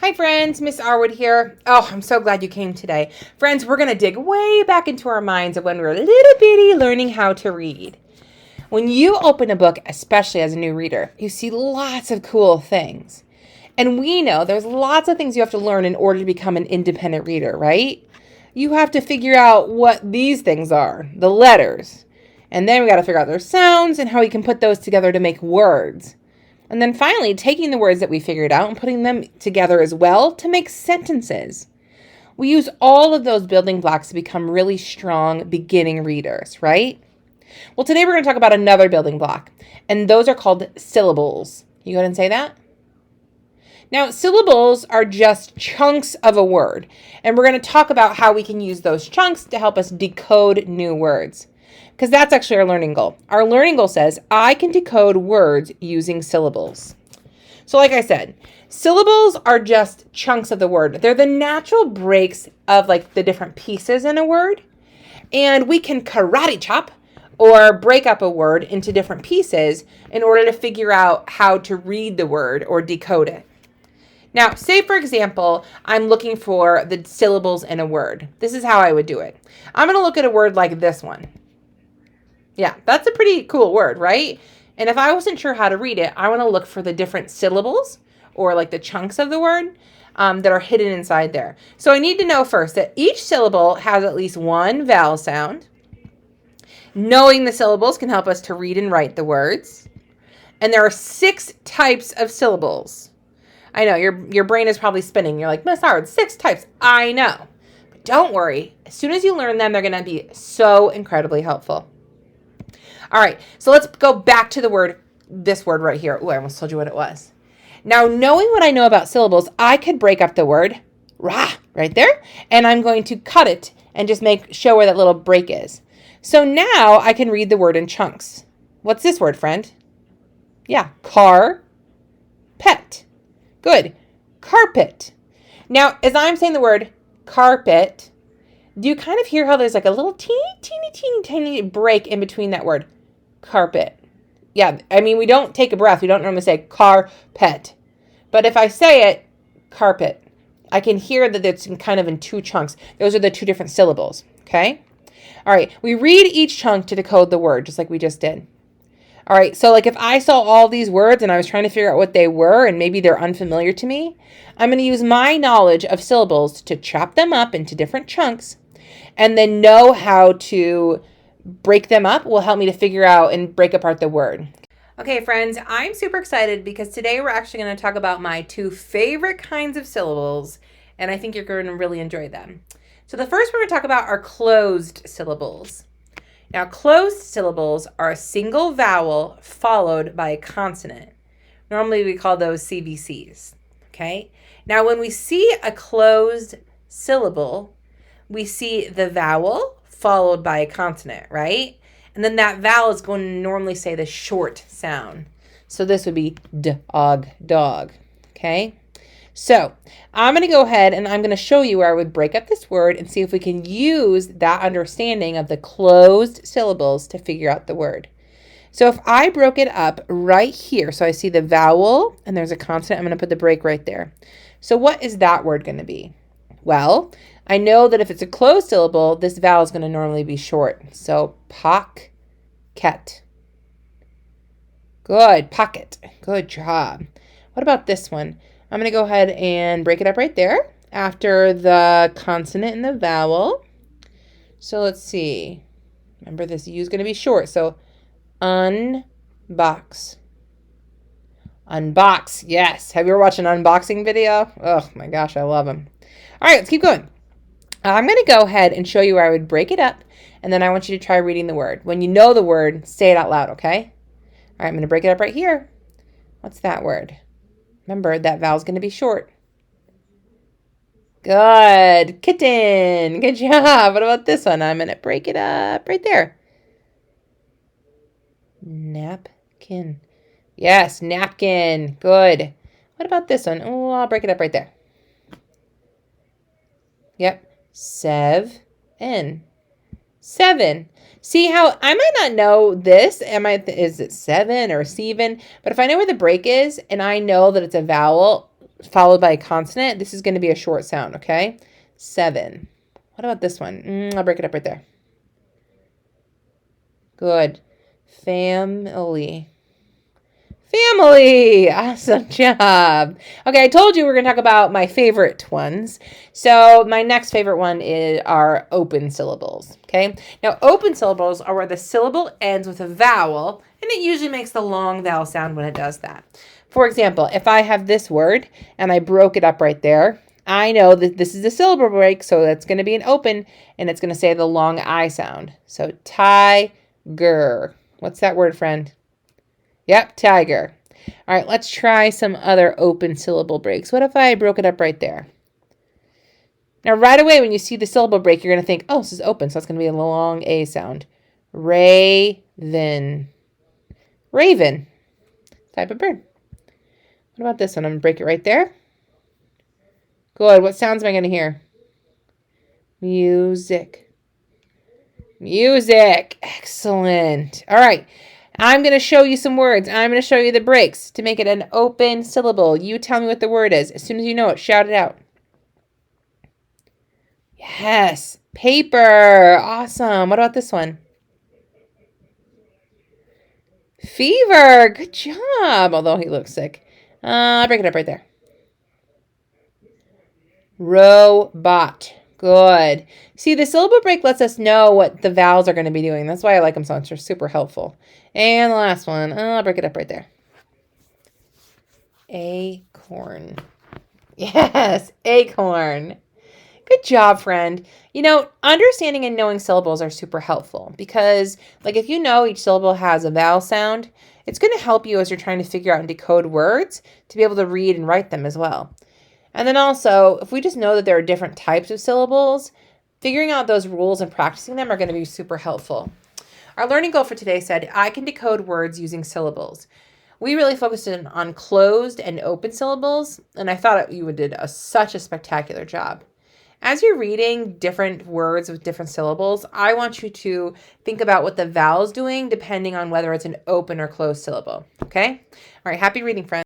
Hi friends, Miss Arwood here. Oh, I'm so glad you came today. Friends, we're going to dig way back into our minds of when we were little bitty learning how to read. When you open a book, especially as a new reader, you see lots of cool things. And we know there's lots of things you have to learn in order to become an independent reader, right? You have to figure out what these things are, the letters. And then we got to figure out their sounds and how we can put those together to make words. And then finally, taking the words that we figured out and putting them together as well to make sentences. We use all of those building blocks to become really strong beginning readers, right? Well, today we're going to talk about another building block, and those are called syllables. You go ahead and say that. Now, syllables are just chunks of a word, and we're going to talk about how we can use those chunks to help us decode new words. Because that's actually our learning goal. Our learning goal says, I can decode words using syllables. So like I said, syllables are just chunks of the word. They're the natural breaks of like the different pieces in a word. And we can karate chop or break up a word into different pieces in order to figure out how to read the word or decode it. Now, say for example, I'm looking for the syllables in a word. This is how I would do it. I'm going to look at a word like this one. Yeah, that's a pretty cool word, right? And if I wasn't sure how to read it, I want to look for the different syllables or like the chunks of the word that are hidden inside there. So I need to know first that each syllable has at least one vowel sound. Knowing the syllables can help us to read and write the words. And there are 6 types of syllables. I know, your brain is probably spinning. You're like, Miss Howard, 6 types. I know. But don't worry. As soon as you learn them, they're going to be so incredibly helpful. All right, so let's go back to this word right here. Oh, I almost told you what it was. Now, knowing what I know about syllables, I could break up the word, rah, right there, and I'm going to cut it and just show where that little break is. So now I can read the word in chunks. What's this word, friend? Yeah, car, pet. Good, carpet. Now, as I'm saying the word carpet, do you kind of hear how there's like a little teeny break in between that word? Carpet. Yeah, I mean, we don't take a breath. We don't normally say carpet. But if I say it, carpet, I can hear that it's kind of in 2 chunks. Those are the 2 different syllables, okay? All right, we read each chunk to decode the word, just like we just did. All right, so like if I saw all these words and I was trying to figure out what they were and maybe they're unfamiliar to me, I'm going to use my knowledge of syllables to chop them up into different chunks and then know how to break them up will help me to figure out and break apart the word. Okay, friends, I'm super excited because today we're actually going to talk about my 2 favorite kinds of syllables, and I think you're going to really enjoy them. So the first we're going to talk about are closed syllables. Now, closed syllables are a single vowel followed by a consonant. Normally we call those CVCs, okay? Now, when we see a closed syllable, we see the vowel followed by a consonant, right? And then that vowel is going to normally say the short sound. So this would be dog, dog, okay? So I'm going to go ahead and I'm going to show you where I would break up this word and see if we can use that understanding of the closed syllables to figure out the word. So if I broke it up right here, so I see the vowel and there's a consonant, I'm going to put the break right there. So what is that word going to be? Well, I know that if it's a closed syllable, this vowel is going to normally be short. So pocket. Good, pocket. Good job. What about this one? I'm going to go ahead and break it up right there after the consonant and the vowel. So let's see. Remember, this U is going to be short. So unbox. Unbox, yes. Have you ever watched an unboxing video? Oh my gosh, I love them. All right, let's keep going. I'm going to go ahead and show you where I would break it up, and then I want you to try reading the word. When you know the word, say it out loud, okay? All right, I'm going to break it up right here. What's that word? Remember, that vowel is going to be short. Good. Kitten. Good job. What about this one? I'm going to break it up right there. Napkin. Yes, napkin. Good. What about this one? Oh, I'll break it up right there. Yep. Seven. See how I might not know this. Is it 7 or 7? But if I know where the break is and I know that it's a vowel, followed by a consonant, this is going to be a short sound, okay? 7. What about this one? I'll break it up right there. Good. Family. Family. Awesome job. Okay, I told you we are going to talk about my favorite ones. So my next favorite one is our open syllables. Okay. Now open syllables are where the syllable ends with a vowel, and it usually makes the long vowel sound when it does that. For example, if I have this word and I broke it up right there, I know that this is a syllable break, so that's going to be an open, and it's going to say the long I sound. So tiger. What's that word, friend? Yep, tiger. All right, let's try some other open syllable breaks. What if I broke it up right there? Now, right away, when you see the syllable break, you're going to think, oh, this is open, so it's going to be a long A sound. Raven. Raven. Type of bird. What about this one? I'm going to break it right there. Good. What sounds am I going to hear? Music. Music. Excellent. All right. I'm going to show you some words. I'm going to show you the breaks to make it an open syllable. You tell me what the word is. As soon as you know it, shout it out. Yes. Paper. Awesome. What about this one? Fever. Good job. Although he looks sick. I'll break it up right there. Robot. Good. See, the syllable break lets us know what the vowels are going to be doing. That's why I like them so much. They're super helpful. And the last one, I'll break it up right there. Acorn. Yes, acorn. Good job, friend. You know, understanding and knowing syllables are super helpful because, like, if you know each syllable has a vowel sound, it's going to help you as you're trying to figure out and decode words to be able to read and write them as well. And then also, if we just know that there are different types of syllables, figuring out those rules and practicing them are going to be super helpful. Our learning goal for today said, I can decode words using syllables. We really focused on closed and open syllables, and I thought you did such a spectacular job. As you're reading different words with different syllables, I want you to think about what the vowel's doing depending on whether it's an open or closed syllable. Okay? All right, happy reading, friends.